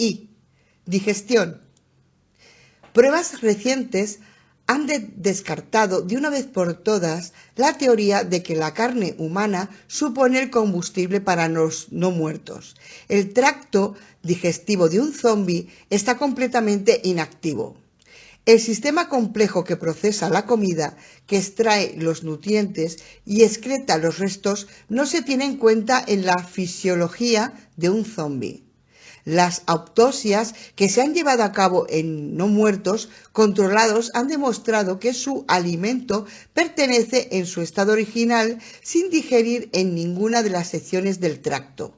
I. Digestión. Pruebas recientes han descartado de una vez por todas la teoría de que la carne humana supone el combustible para los no muertos. El tracto digestivo de un zombi está completamente inactivo. El sistema complejo que procesa la comida, que extrae los nutrientes y excreta los restos, no se tiene en cuenta en la fisiología de un zombi. Las autopsias que se han llevado a cabo en no muertos controlados han demostrado que su alimento pertenece en su estado original sin digerir en ninguna de las secciones del tracto.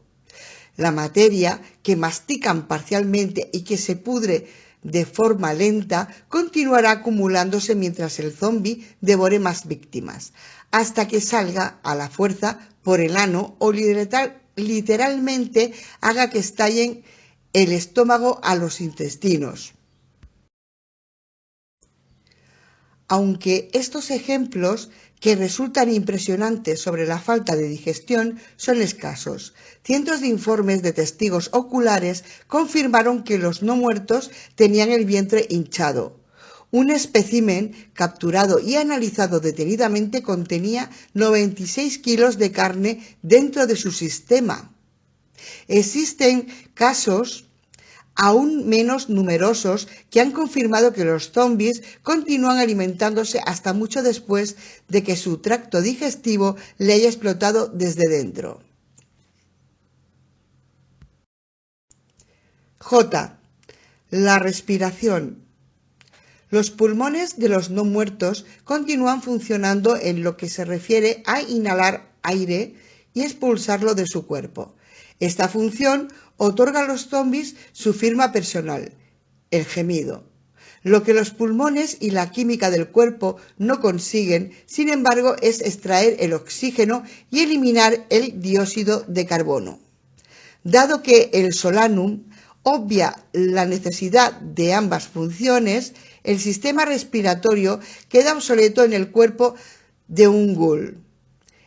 La materia que mastican parcialmente y que se pudre de forma lenta continuará acumulándose mientras el zombi devore más víctimas, hasta que salga a la fuerza por el ano o literalmente haga que estallen el estómago a los intestinos. Aunque estos ejemplos, que resultan impresionantes sobre la falta de digestión, son escasos, cientos de informes de testigos oculares confirmaron que los no muertos tenían el vientre hinchado. Un espécimen capturado y analizado detenidamente contenía 96 kilos de carne dentro de su sistema. Existen casos aún menos numerosos que han confirmado que los zombis continúan alimentándose hasta mucho después de que su tracto digestivo le haya explotado desde dentro. J. La respiración. Los pulmones de los no muertos continúan funcionando en lo que se refiere a inhalar aire y expulsarlo de su cuerpo. Esta función otorga a los zombis su firma personal, el gemido. Lo que los pulmones y la química del cuerpo no consiguen, sin embargo, es extraer el oxígeno y eliminar el dióxido de carbono. Dado que el solanum obvia la necesidad de ambas funciones, el sistema respiratorio queda obsoleto en el cuerpo de un ghoul.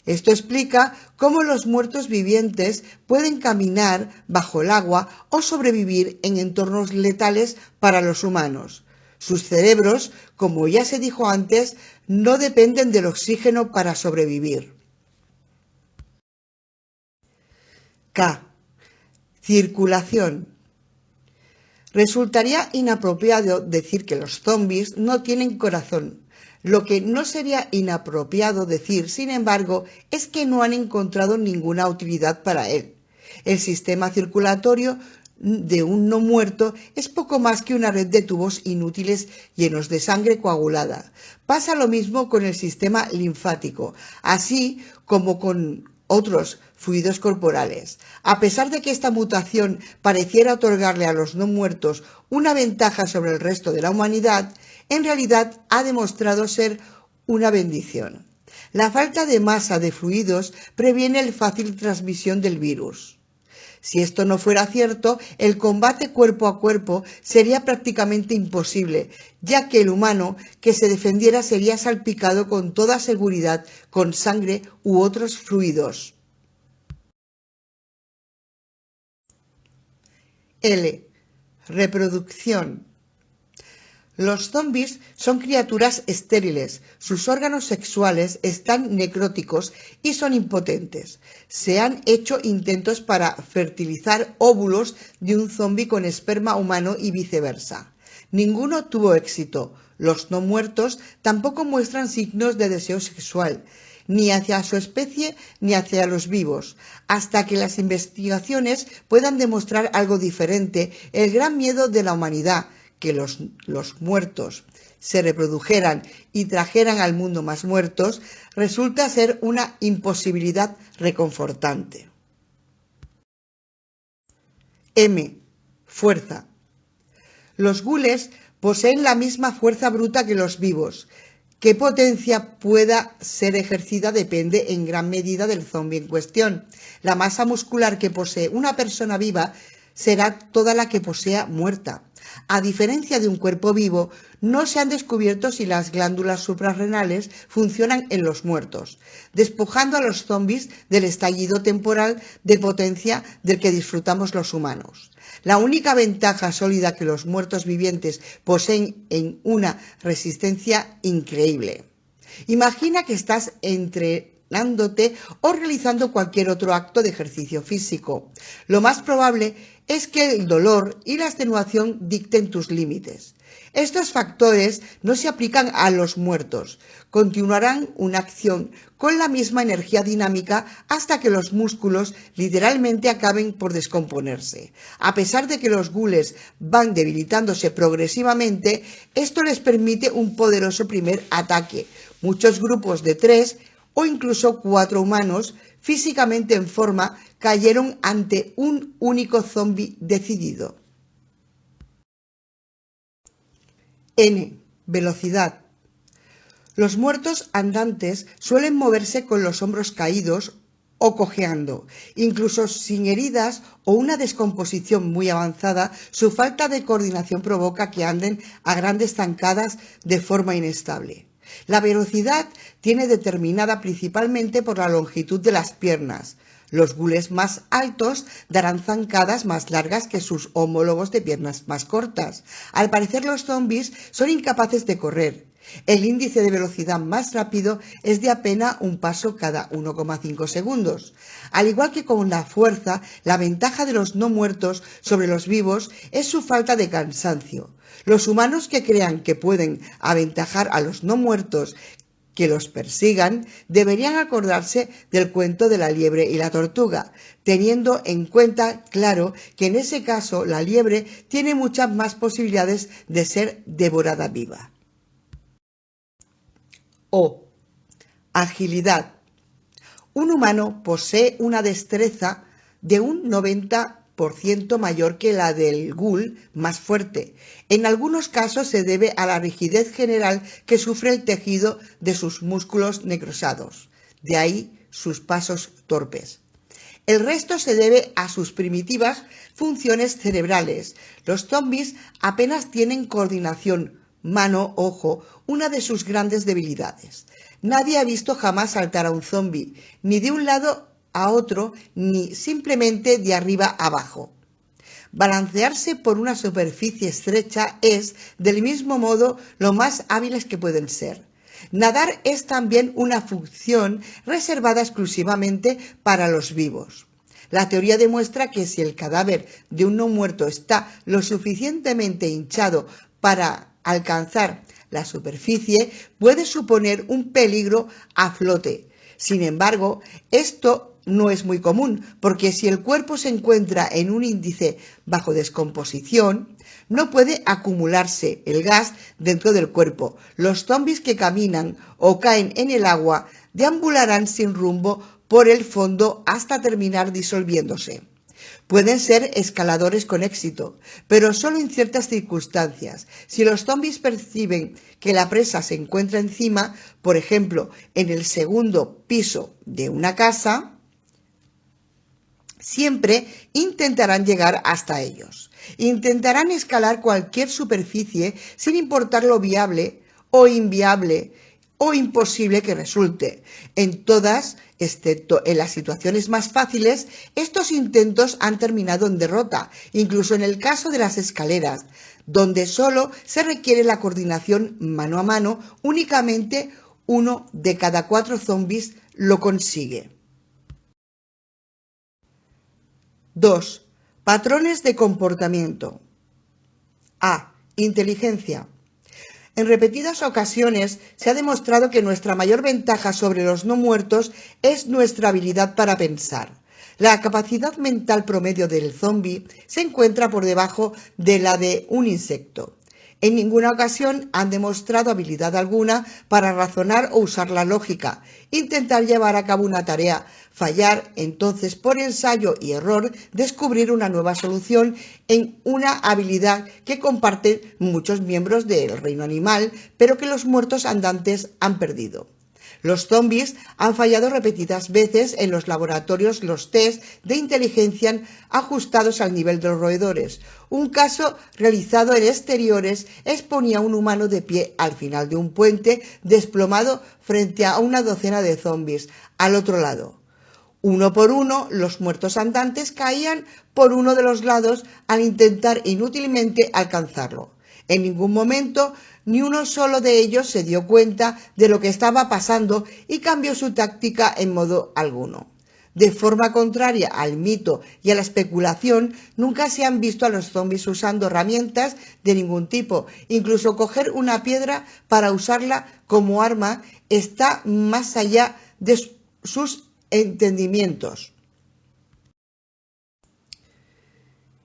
Esto explica cómo los muertos vivientes pueden caminar bajo el agua o sobrevivir en entornos letales para los humanos. Sus cerebros, como ya se dijo antes, no dependen del oxígeno para sobrevivir. K. Circulación. Resultaría inapropiado decir que los zombis no tienen corazón. Lo que no sería inapropiado decir, sin embargo, es que no han encontrado ninguna utilidad para él. El sistema circulatorio de un no muerto es poco más que una red de tubos inútiles llenos de sangre coagulada. Pasa lo mismo con el sistema linfático, así como con otros fluidos corporales. A pesar de que esta mutación pareciera otorgarle a los no muertos una ventaja sobre el resto de la humanidad, en realidad ha demostrado ser una bendición. La falta de masa de fluidos previene la fácil transmisión del virus. Si esto no fuera cierto, el combate cuerpo a cuerpo sería prácticamente imposible, ya que el humano que se defendiera sería salpicado con toda seguridad con sangre u otros fluidos. L. Reproducción. Los zombis son criaturas estériles, sus órganos sexuales están necróticos y son impotentes. Se han hecho intentos para fertilizar óvulos de un zombi con esperma humano y viceversa. Ninguno tuvo éxito. Los no muertos tampoco muestran signos de deseo sexual, ni hacia su especie ni hacia los vivos. Hasta que las investigaciones puedan demostrar algo diferente, el gran miedo de la humanidad, que los muertos se reprodujeran y trajeran al mundo más muertos, resulta ser una imposibilidad reconfortante. M. Fuerza. Los ghouls poseen la misma fuerza bruta que los vivos. Qué potencia pueda ser ejercida depende en gran medida del zombi en cuestión. La masa muscular que posee una persona viva será toda la que posea muerta. A diferencia de un cuerpo vivo, no se han descubierto si las glándulas suprarrenales funcionan en los muertos, despojando a los zombies del estallido temporal de potencia del que disfrutamos los humanos. La única ventaja sólida que los muertos vivientes poseen es una resistencia increíble. Imagina que estás entrenándote o realizando cualquier otro acto de ejercicio físico. Lo más probable es que el dolor y la extenuación dicten tus límites. Estos factores no se aplican a los muertos. Continuarán una acción con la misma energía dinámica hasta que los músculos literalmente acaben por descomponerse. A pesar de que los gules van debilitándose progresivamente, esto les permite un poderoso primer ataque. Muchos grupos de 3 o incluso 4 humanos físicamente en forma cayeron ante un único zombi decidido. N. Velocidad. Los muertos andantes suelen moverse con los hombros caídos o cojeando. Incluso sin heridas o una descomposición muy avanzada, su falta de coordinación provoca que anden a grandes zancadas de forma inestable. La velocidad tiene determinada principalmente por la longitud de las piernas. Los gules más altos darán zancadas más largas que sus homólogos de piernas más cortas. Al parecer, los zombies son incapaces de correr. El índice de velocidad más rápido es de apenas un paso cada 1,5 segundos. Al igual que con la fuerza, la ventaja de los no muertos sobre los vivos es su falta de cansancio. Los humanos que crean que pueden aventajar a los no muertos que los persigan deberían acordarse del cuento de la liebre y la tortuga, teniendo en cuenta, claro, que en ese caso la liebre tiene muchas más posibilidades de ser devorada viva. O. Agilidad. Un humano posee una destreza de un 90% mayor que la del ghoul más fuerte. En algunos casos se debe a la rigidez general que sufre el tejido de sus músculos necrosados, de ahí sus pasos torpes. El resto se debe a sus primitivas funciones cerebrales. Los zombies apenas tienen coordinación mano-ojo, una de sus grandes debilidades. Nadie ha visto jamás saltar a un zombi, ni de un lado a otro, ni simplemente de arriba a abajo. Balancearse por una superficie estrecha es, del mismo modo, lo más hábiles que pueden ser. Nadar es también una función reservada exclusivamente para los vivos. La teoría demuestra que si el cadáver de un no muerto está lo suficientemente hinchado para alcanzar la superficie, puede suponer un peligro a flote. Sin embargo, esto no es muy común, porque si el cuerpo se encuentra en un índice bajo descomposición, no puede acumularse el gas dentro del cuerpo. Los zombies que caminan o caen en el agua deambularán sin rumbo por el fondo hasta terminar disolviéndose. Pueden ser escaladores con éxito, pero solo en ciertas circunstancias. Si los zombies perciben que la presa se encuentra encima, por ejemplo, en el segundo piso de una casa, siempre intentarán llegar hasta ellos. Intentarán escalar cualquier superficie sin importar lo viable o inviable o imposible que resulte. En todas, excepto en las situaciones más fáciles, estos intentos han terminado en derrota, incluso en el caso de las escaleras, donde solo se requiere la coordinación mano a mano, únicamente 1 de cada 4 zombies lo consigue. 2. Patrones de comportamiento. A. Inteligencia. En repetidas ocasiones se ha demostrado que nuestra mayor ventaja sobre los no muertos es nuestra habilidad para pensar. La capacidad mental promedio del zombi se encuentra por debajo de la de un insecto. En ninguna ocasión han demostrado habilidad alguna para razonar o usar la lógica, intentar llevar a cabo una tarea, fallar, entonces por ensayo y error descubrir una nueva solución en una habilidad que comparten muchos miembros del reino animal, pero que los muertos andantes han perdido. Los zombies han fallado repetidas veces en los laboratorios los test de inteligencia ajustados al nivel de los roedores. Un caso realizado en exteriores exponía a un humano de pie al final de un puente desplomado frente a una docena de zombies al otro lado. Uno por uno, los muertos andantes caían por uno de los lados al intentar inútilmente alcanzarlo. En ningún momento ni uno solo de ellos se dio cuenta de lo que estaba pasando y cambió su táctica en modo alguno. De forma contraria al mito y a la especulación, nunca se han visto a los zombies usando herramientas de ningún tipo. Incluso coger una piedra para usarla como arma está más allá de sus entendimientos.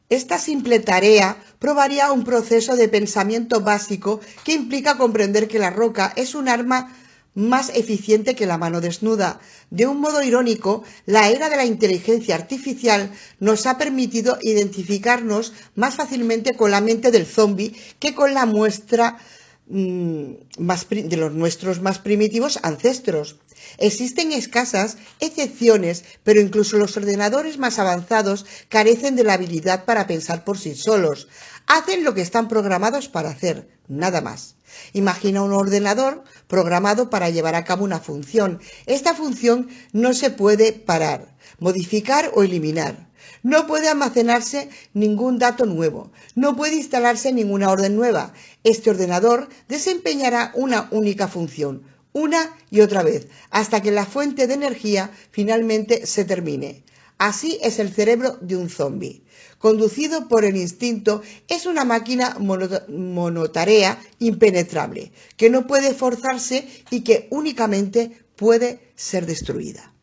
Esta simple tarea probaría un proceso de pensamiento básico que implica comprender que la roca es un arma más eficiente que la mano desnuda. De un modo irónico, la era de la inteligencia artificial nos ha permitido identificarnos más fácilmente con la mente del zombi que con la muestra de los nuestros más primitivos ancestros. Existen escasas excepciones, pero incluso los ordenadores más avanzados carecen de la habilidad para pensar por sí solos. Hacen lo que están programados para hacer, nada más. Imagina un ordenador programado para llevar a cabo una función. Esta función no se puede parar, modificar o eliminar. No puede almacenarse ningún dato nuevo, no puede instalarse ninguna orden nueva. Este ordenador desempeñará una única función, una y otra vez, hasta que la fuente de energía finalmente se termine. Así es el cerebro de un zombi. Conducido por el instinto, es una máquina monotarea impenetrable, que no puede forzarse y que únicamente puede ser destruida.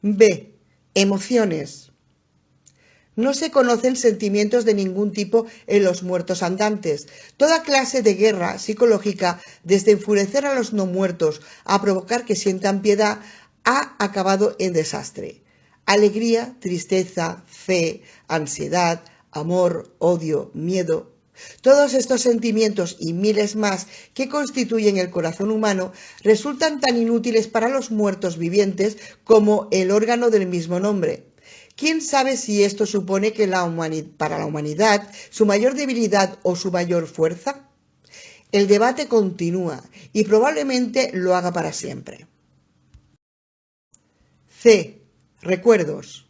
B. Emociones. No se conocen sentimientos de ningún tipo en los muertos andantes. Toda clase de guerra psicológica, desde enfurecer a los no muertos a provocar que sientan piedad, ha acabado en desastre. Alegría, tristeza, fe, ansiedad, amor, odio, miedo. Todos estos sentimientos y miles más que constituyen el corazón humano resultan tan inútiles para los muertos vivientes como el órgano del mismo nombre. ¿Quién sabe si esto supone que para la humanidad su mayor debilidad o su mayor fuerza? El debate continúa y probablemente lo haga para siempre. C. Recuerdos.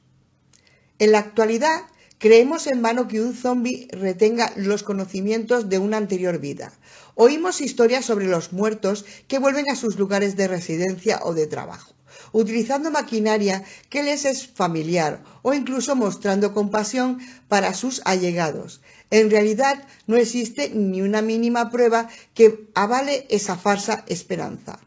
En la actualidad, creemos en vano que un zombi retenga los conocimientos de una anterior vida. Oímos historias sobre los muertos que vuelven a sus lugares de residencia o de trabajo, utilizando maquinaria que les es familiar o incluso mostrando compasión para sus allegados. En realidad, no existe ni una mínima prueba que avale esa falsa esperanza.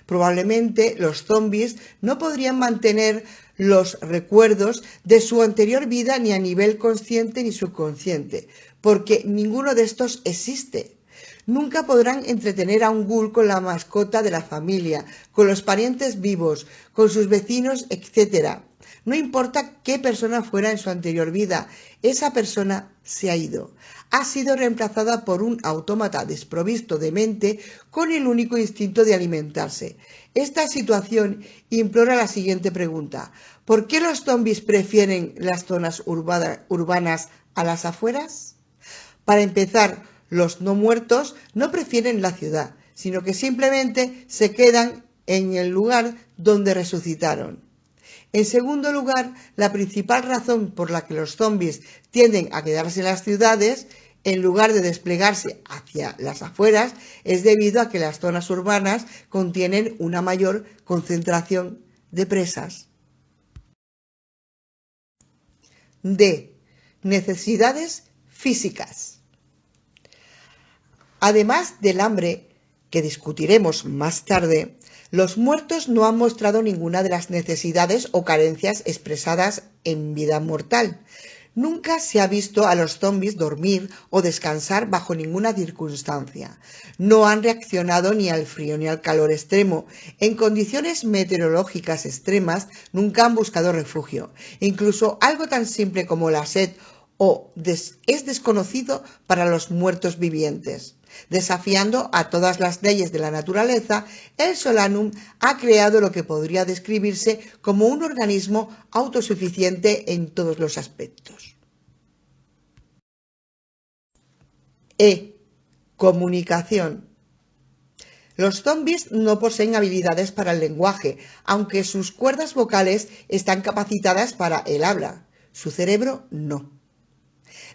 Probablemente los zombis no podrían mantener los recuerdos de su anterior vida ni a nivel consciente ni subconsciente, porque ninguno de estos existe. Nunca podrán entretener a un ghoul con la mascota de la familia, con los parientes vivos, con sus vecinos, etc. No importa qué persona fuera en su anterior vida, esa persona se ha ido. Ha sido reemplazada por un autómata desprovisto de mente con el único instinto de alimentarse. Esta situación implora la siguiente pregunta: ¿por qué los zombies prefieren las zonas urbanas a las afueras? Para empezar, los no muertos no prefieren la ciudad, sino que simplemente se quedan en el lugar donde resucitaron. En segundo lugar, la principal razón por la que los zombies tienden a quedarse en las ciudades en lugar de desplegarse hacia las afueras es debido a que las zonas urbanas contienen una mayor concentración de presas. D. Necesidades físicas. Además del hambre, que discutiremos más tarde, los muertos no han mostrado ninguna de las necesidades o carencias expresadas en vida mortal. Nunca se ha visto a los zombies dormir o descansar bajo ninguna circunstancia. No han reaccionado ni al frío ni al calor extremo. En condiciones meteorológicas extremas nunca han buscado refugio. Incluso algo tan simple como la sed es desconocido para los muertos vivientes. Desafiando a todas las leyes de la naturaleza, el Solanum ha creado lo que podría describirse como un organismo autosuficiente en todos los aspectos. Comunicación. Los zombies no poseen habilidades para el lenguaje, aunque sus cuerdas vocales están capacitadas para el habla. Su cerebro no.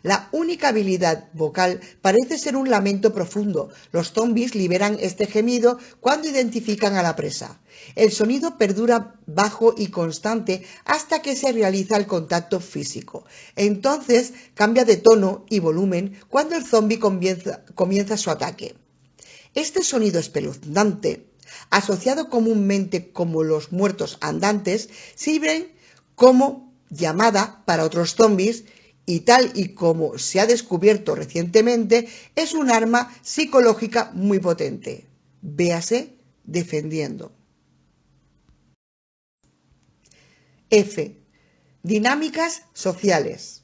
La única habilidad vocal parece ser un lamento profundo. Los zombies liberan este gemido cuando identifican a la presa. El sonido perdura bajo y constante hasta que se realiza el contacto físico. Entonces cambia de tono y volumen cuando el zombie comienza su ataque. Este sonido espeluznante, asociado comúnmente como los muertos andantes, sirven como llamada para otros zombies y tal y como se ha descubierto recientemente, es un arma psicológica muy potente. Véase defendiendo. Dinámicas sociales.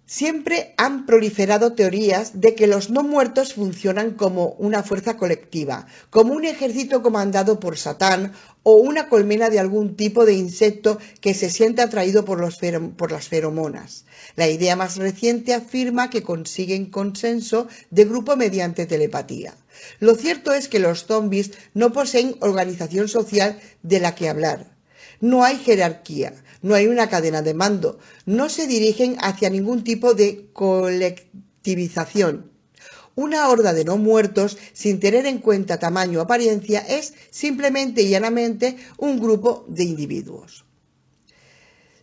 Siempre han proliferado teorías de que los no muertos funcionan como una fuerza colectiva, como un ejército comandado por Satán o una colmena de algún tipo de insecto que se siente atraído por las feromonas. La idea más reciente afirma que consiguen consenso de grupo mediante telepatía. Lo cierto es que los zombies no poseen organización social de la que hablar. No hay jerarquía, no hay una cadena de mando, no se dirigen hacia ningún tipo de colectivización. Una horda de no muertos, sin tener en cuenta tamaño o apariencia, es simplemente y llanamente un grupo de individuos.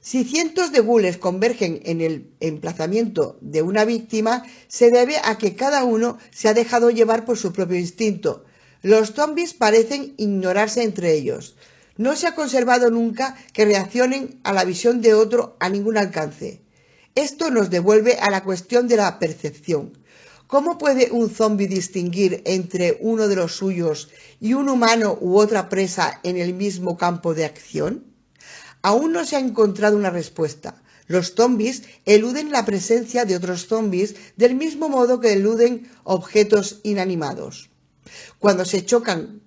Si cientos de gules convergen en el emplazamiento de una víctima, se debe a que cada uno se ha dejado llevar por su propio instinto. Los zombies parecen ignorarse entre ellos. No se ha conservado nunca que reaccionen a la visión de otro a ningún alcance. Esto nos devuelve a la cuestión de la percepción. ¿Cómo puede un zombi distinguir entre uno de los suyos y un humano u otra presa en el mismo campo de acción? Aún no se ha encontrado una respuesta. Los zombies eluden la presencia de otros zombies del mismo modo que eluden objetos inanimados. Cuando se chocan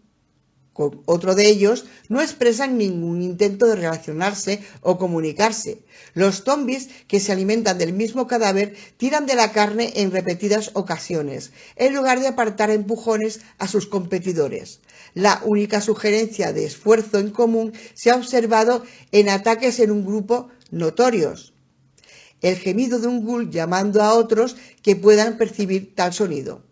con otro de ellos, no expresan ningún intento de relacionarse o comunicarse. Los zombies que se alimentan del mismo cadáver tiran de la carne en repetidas ocasiones, en lugar de apartar a empujones a sus competidores. La única sugerencia de esfuerzo en común se ha observado en ataques en un grupo notorios. El gemido de un ghoul llamando a otros que puedan percibir tal sonido.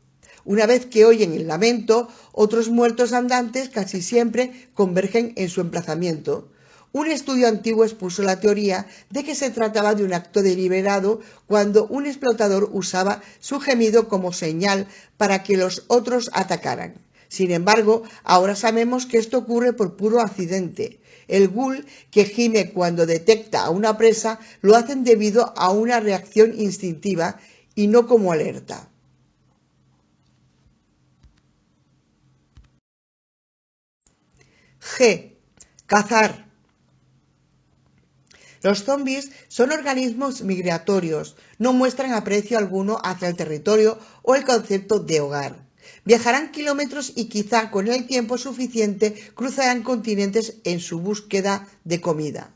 Una vez que oyen el lamento, otros muertos andantes casi siempre convergen en su emplazamiento. Un estudio antiguo expuso la teoría de que se trataba de un acto deliberado cuando un explotador usaba su gemido como señal para que los otros atacaran. Sin embargo, ahora sabemos que esto ocurre por puro accidente. El ghoul que gime cuando detecta a una presa lo hacen debido a una reacción instintiva y no como alerta. Cazar. Los zombies son organismos migratorios, no muestran aprecio alguno hacia el territorio o el concepto de hogar. Viajarán kilómetros y quizá con el tiempo suficiente cruzarán continentes en su búsqueda de comida.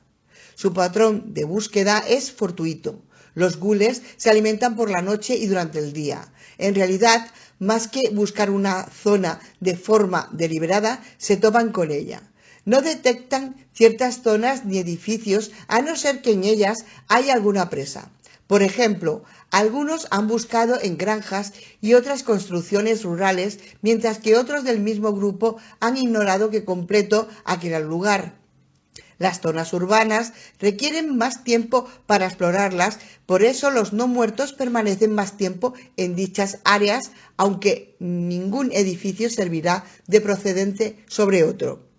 Su patrón de búsqueda es fortuito. Los ghouls se alimentan por la noche y durante el día. En realidad, más que buscar una zona de forma deliberada, se topan con ella. No detectan ciertas zonas ni edificios a no ser que en ellas haya alguna presa. Por ejemplo, algunos han buscado en granjas y otras construcciones rurales, mientras que otros del mismo grupo han ignorado por completo aquel lugar. Las zonas urbanas requieren más tiempo para explorarlas, por eso los no muertos permanecen más tiempo en dichas áreas, aunque ningún edificio servirá de precedente sobre otro.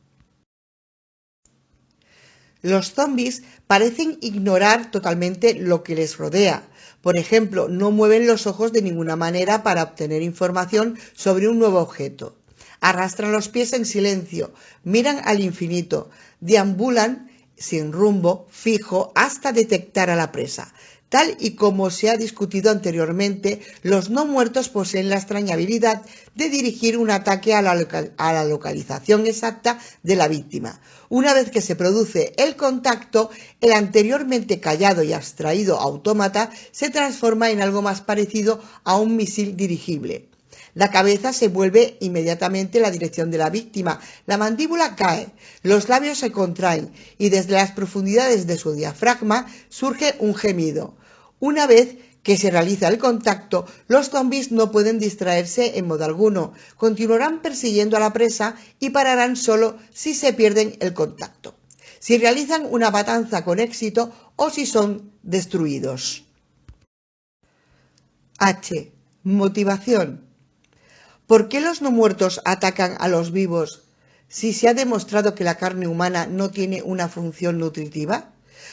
Los zombies parecen ignorar totalmente lo que les rodea. Por ejemplo, no mueven los ojos de ninguna manera para obtener información sobre un nuevo objeto. Arrastran los pies en silencio, miran al infinito, deambulan sin rumbo fijo hasta detectar a la presa. Tal y como se ha discutido anteriormente, los no muertos poseen la extraña habilidad de dirigir un ataque a la localización exacta de la víctima. Una vez que se produce el contacto, el anteriormente callado y abstraído autómata se transforma en algo más parecido a un misil dirigible. La cabeza se vuelve inmediatamente en la dirección de la víctima, la mandíbula cae, los labios se contraen y desde las profundidades de su diafragma surge un gemido. Una vez que se realiza el contacto, los zombies no pueden distraerse en modo alguno, continuarán persiguiendo a la presa y pararán solo si se pierden el contacto, si realizan una matanza con éxito o si son destruidos. H. Motivación. ¿Por qué los no muertos atacan a los vivos si se ha demostrado que la carne humana no tiene una función nutritiva?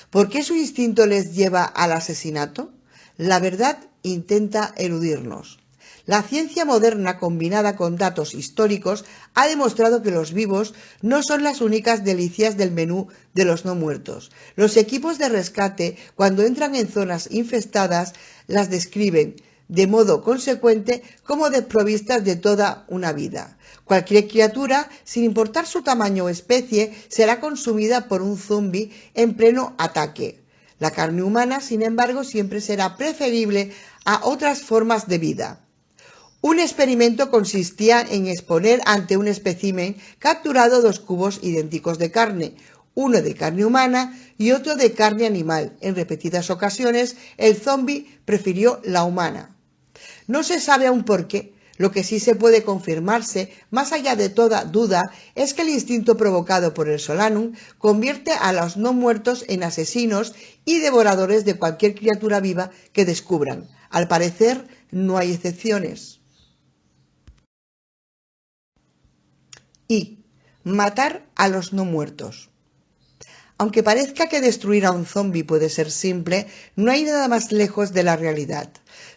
¿Por qué su instinto les lleva al asesinato? La verdad intenta eludirnos. La ciencia moderna, combinada con datos históricos, ha demostrado que los vivos no son las únicas delicias del menú de los no muertos. Los equipos de rescate, cuando entran en zonas infestadas, las describen de modo consecuente como desprovistas de toda una vida. Cualquier criatura, sin importar su tamaño o especie, será consumida por un zombi en pleno ataque. La carne humana, sin embargo, siempre será preferible a otras formas de vida. Un experimento consistía en exponer ante un espécimen capturado 2 cubos idénticos de carne, uno de carne humana y otro de carne animal. En repetidas ocasiones, el zombi prefirió la humana. No se sabe aún por qué. Lo que sí se puede confirmarse, más allá de toda duda, es que el instinto provocado por el Solanum convierte a los no muertos en asesinos y devoradores de cualquier criatura viva que descubran. Al parecer, no hay excepciones. Y matar a los no muertos. Aunque parezca que destruir a un zombi puede ser simple, no hay nada más lejos de la realidad.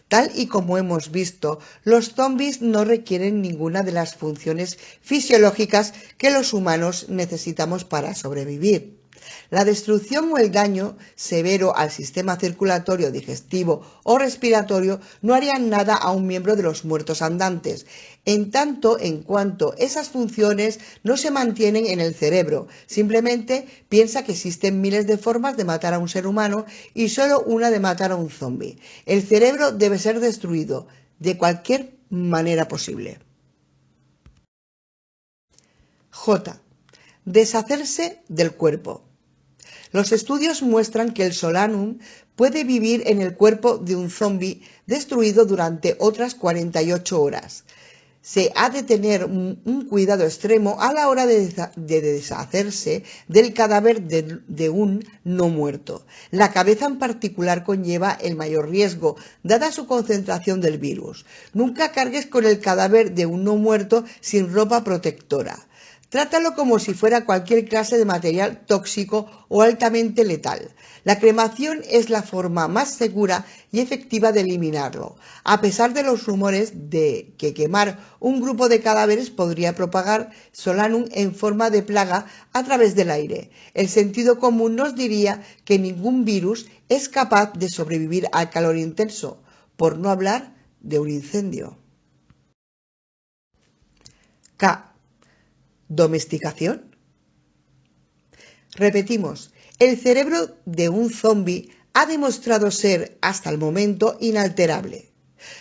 Tal y como hemos visto, los zombis no requieren ninguna de las funciones fisiológicas que los humanos necesitamos para sobrevivir. La destrucción o el daño severo al sistema circulatorio, digestivo o respiratorio no harían nada a un miembro de los muertos andantes, en tanto en cuanto esas funciones no se mantienen en el cerebro. Simplemente piensa que existen miles de formas de matar a un ser humano y solo una de matar a un zombi. El cerebro debe ser destruido de cualquier manera posible. J. Deshacerse del cuerpo. Los estudios muestran que el Solanum puede vivir en el cuerpo de un zombi destruido durante otras 48 horas. Se ha de tener un cuidado extremo a la hora de deshacerse del cadáver de un no muerto. La cabeza en particular conlleva el mayor riesgo, dada su concentración del virus. Nunca cargues con el cadáver de un no muerto sin ropa protectora. Trátalo como si fuera cualquier clase de material tóxico o altamente letal. La cremación es la forma más segura y efectiva de eliminarlo, a pesar de los rumores de que quemar un grupo de cadáveres podría propagar Solanum en forma de plaga a través del aire. El sentido común nos diría que ningún virus es capaz de sobrevivir al calor intenso, por no hablar de un incendio. K. ¿Domesticación? Repetimos, el cerebro de un zombi ha demostrado ser, hasta el momento, inalterable.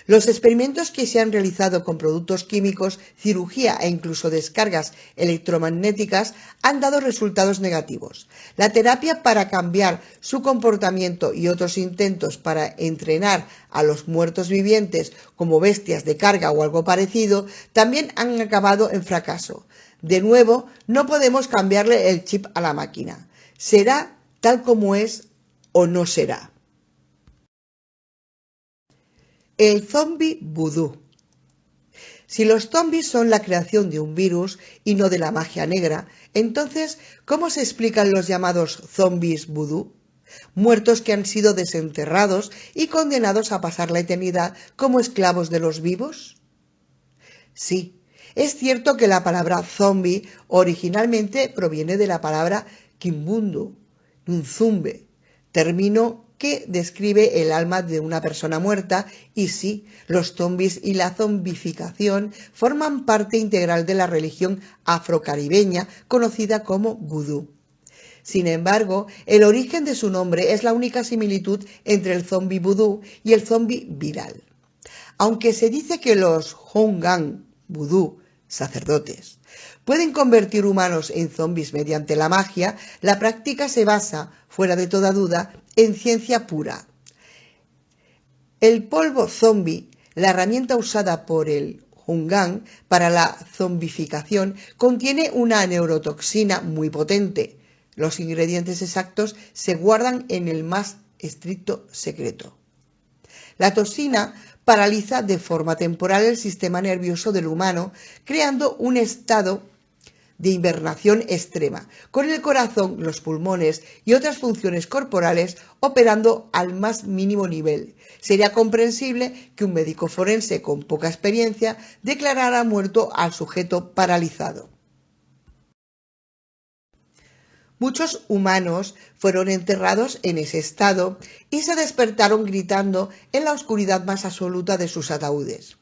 Los experimentos que se han realizado con productos químicos, cirugía e incluso descargas electromagnéticas han dado resultados negativos. La terapia para cambiar su comportamiento y otros intentos para entrenar a los muertos vivientes como bestias de carga o algo parecido también han acabado en fracaso. De nuevo, no podemos cambiarle el chip a la máquina. Será tal como es o no será. El zombi vudú. Si los zombis son la creación de un virus y no de la magia negra, entonces, ¿cómo se explican los llamados zombis vudú? Muertos que han sido desenterrados y condenados a pasar la eternidad como esclavos de los vivos. Sí, es cierto que la palabra zombie originalmente proviene de la palabra kimbundu, Nzumbe, término que describe el alma de una persona muerta, y sí, los zombies y la zombificación forman parte integral de la religión afrocaribeña conocida como vudú. Sin embargo, el origen de su nombre es la única similitud entre el zombi vudú y el zombi viral. Aunque se dice que los Houngan vudú, sacerdotes, pueden convertir humanos en zombis mediante la magia, la práctica se basa, fuera de toda duda, en ciencia pura. El polvo zombi, la herramienta usada por el Houngan para la zombificación, contiene una neurotoxina muy potente. Los ingredientes exactos se guardan en el más estricto secreto. La toxina paraliza de forma temporal el sistema nervioso del humano, creando un estado de hibernación extrema, con el corazón, los pulmones y otras funciones corporales operando al más mínimo nivel. Sería comprensible que un médico forense con poca experiencia declarara muerto al sujeto paralizado. Muchos humanos fueron enterrados en ese estado y se despertaron gritando en la oscuridad más absoluta de sus ataúdes.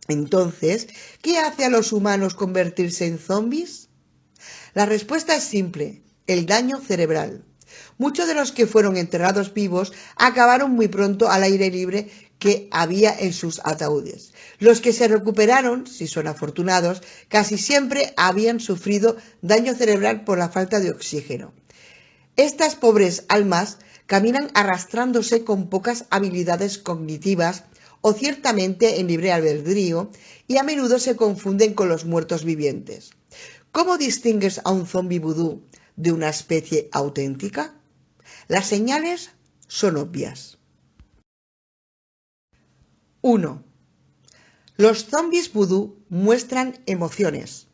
Entonces, ¿qué hace a los humanos convertirse en zombies? La respuesta es simple: el daño cerebral. Muchos de los que fueron enterrados vivos acabaron muy pronto al aire libre que había en sus ataúdes. Los que se recuperaron, si son afortunados, casi siempre habían sufrido daño cerebral por la falta de oxígeno. Estas pobres almas caminan arrastrándose con pocas habilidades cognitivas o ciertamente en libre albedrío y a menudo se confunden con los muertos vivientes. ¿Cómo distingues a un zombi vudú de una especie auténtica? Las señales son obvias. 1. Los zombis vudú muestran emociones.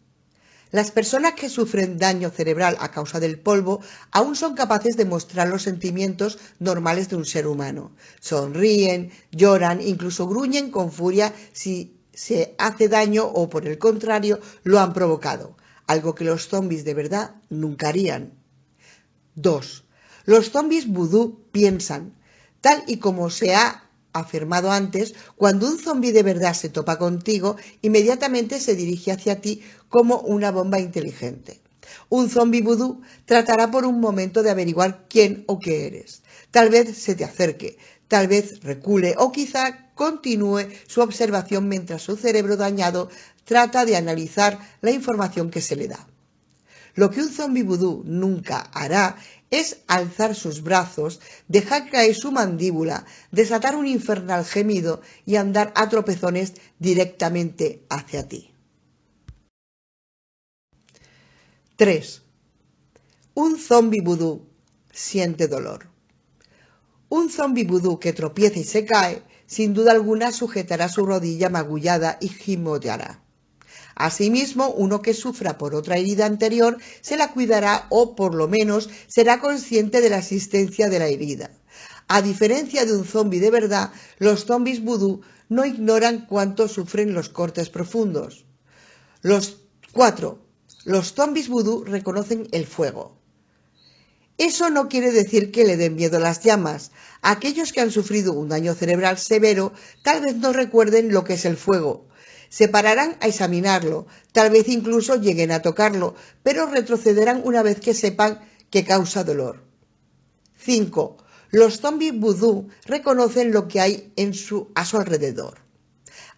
Las personas que sufren daño cerebral a causa del polvo aún son capaces de mostrar los sentimientos normales de un ser humano. Sonríen, lloran, incluso gruñen con furia si se hace daño o, por el contrario, lo han provocado, algo que los zombis de verdad nunca harían. 2. Los zombis vudú piensan, tal y como se ha afirmado antes, cuando un zombi de verdad se topa contigo, inmediatamente se dirige hacia ti como una bomba inteligente. Un zombi vudú tratará por un momento de averiguar quién o qué eres. Tal vez se te acerque, tal vez recule o quizá continúe su observación mientras su cerebro dañado trata de analizar la información que se le da. Lo que un zombi vudú nunca hará es alzar sus brazos, dejar caer su mandíbula, desatar un infernal gemido y andar a tropezones directamente hacia ti. 3. Un zombi vudú siente dolor. Un zombi vudú que tropieza y se cae, sin duda alguna sujetará su rodilla magullada y gimoteará. Asimismo, uno que sufra por otra herida anterior se la cuidará o, por lo menos, será consciente de la existencia de la herida. A diferencia de un zombi de verdad, los zombis vudú no ignoran cuánto sufren los cortes profundos. 4. Los zombis vudú reconocen el fuego. Eso no quiere decir que le den miedo las llamas. Aquellos que han sufrido un daño cerebral severo tal vez no recuerden lo que es el fuego. Se pararán a examinarlo, tal vez incluso lleguen a tocarlo, pero retrocederán una vez que sepan que causa dolor. 5. Los zombis vudú reconocen lo que hay a su alrededor.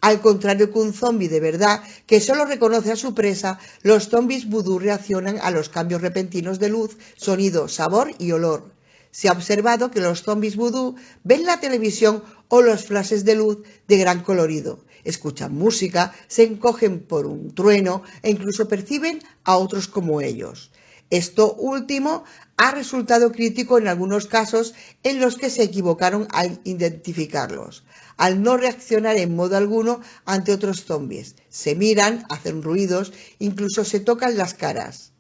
Al contrario que un zombi de verdad que solo reconoce a su presa, los zombis vudú reaccionan a los cambios repentinos de luz, sonido, sabor y olor. Se ha observado que los zombis vudú ven la televisión o los flashes de luz de gran colorido, escuchan música, se encogen por un trueno e incluso perciben a otros como ellos. Esto último ha resultado crítico en algunos casos en los que se equivocaron al identificarlos, al no reaccionar en modo alguno ante otros zombies. Se miran, hacen ruidos, incluso se tocan las caras,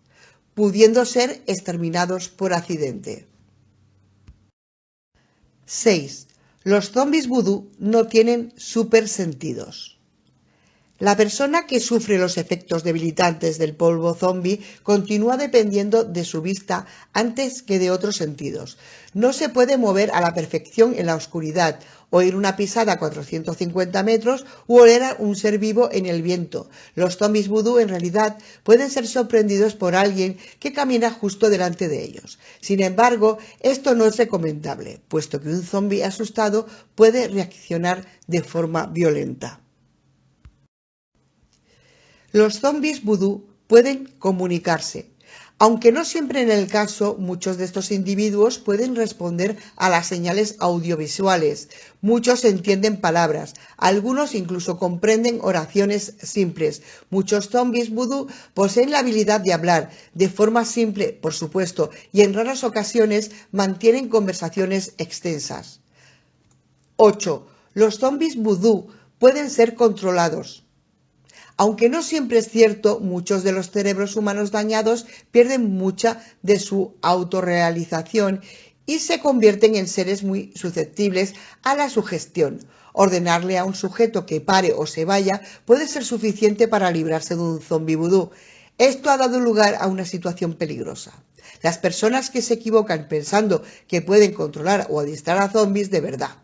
pudiendo ser exterminados por accidente. 6. Los zombis vudú no tienen supersentidos. La persona que sufre los efectos debilitantes del polvo zombie continúa dependiendo de su vista antes que de otros sentidos. No se puede mover a la perfección en la oscuridad, oír una pisada a 450 metros u oler a un ser vivo en el viento. Los zombies vudú en realidad pueden ser sorprendidos por alguien que camina justo delante de ellos. Sin embargo, esto no es recomendable, puesto que un zombie asustado puede reaccionar de forma violenta. Los zombies vudú pueden comunicarse. Aunque no siempre en el caso, muchos de estos individuos pueden responder a las señales audiovisuales. Muchos entienden palabras, algunos incluso comprenden oraciones simples. Muchos zombies vudú poseen la habilidad de hablar, de forma simple, por supuesto, y en raras ocasiones mantienen conversaciones extensas. 8. Los zombies vudú pueden ser controlados. Aunque no siempre es cierto, muchos de los cerebros humanos dañados pierden mucha de su autorrealización y se convierten en seres muy susceptibles a la sugestión. Ordenarle a un sujeto que pare o se vaya puede ser suficiente para librarse de un zombi vudú. Esto ha dado lugar a una situación peligrosa. Las personas que se equivocan pensando que pueden controlar o adiestrar a zombis de verdad.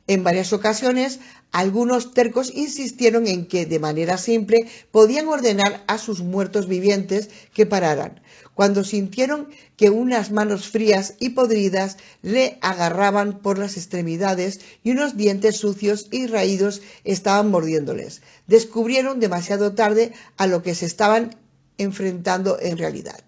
En varias ocasiones, algunos tercos insistieron en que, de manera simple, podían ordenar a sus muertos vivientes que pararan, cuando sintieron que unas manos frías y podridas le agarraban por las extremidades y unos dientes sucios y raídos estaban mordiéndoles. Descubrieron demasiado tarde a lo que se estaban enfrentando en realidad.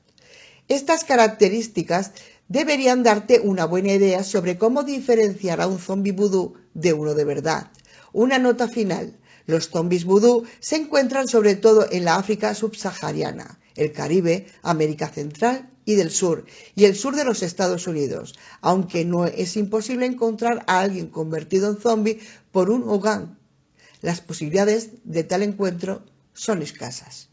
Estas características deberían darte una buena idea sobre cómo diferenciar a un zombi vudú de uno de verdad. Una nota final. Los zombis vudú se encuentran sobre todo en la África subsahariana, el Caribe, América Central y del Sur, y el sur de los Estados Unidos, aunque no es imposible encontrar a alguien convertido en zombi por un Hogan. Las posibilidades de tal encuentro son escasas.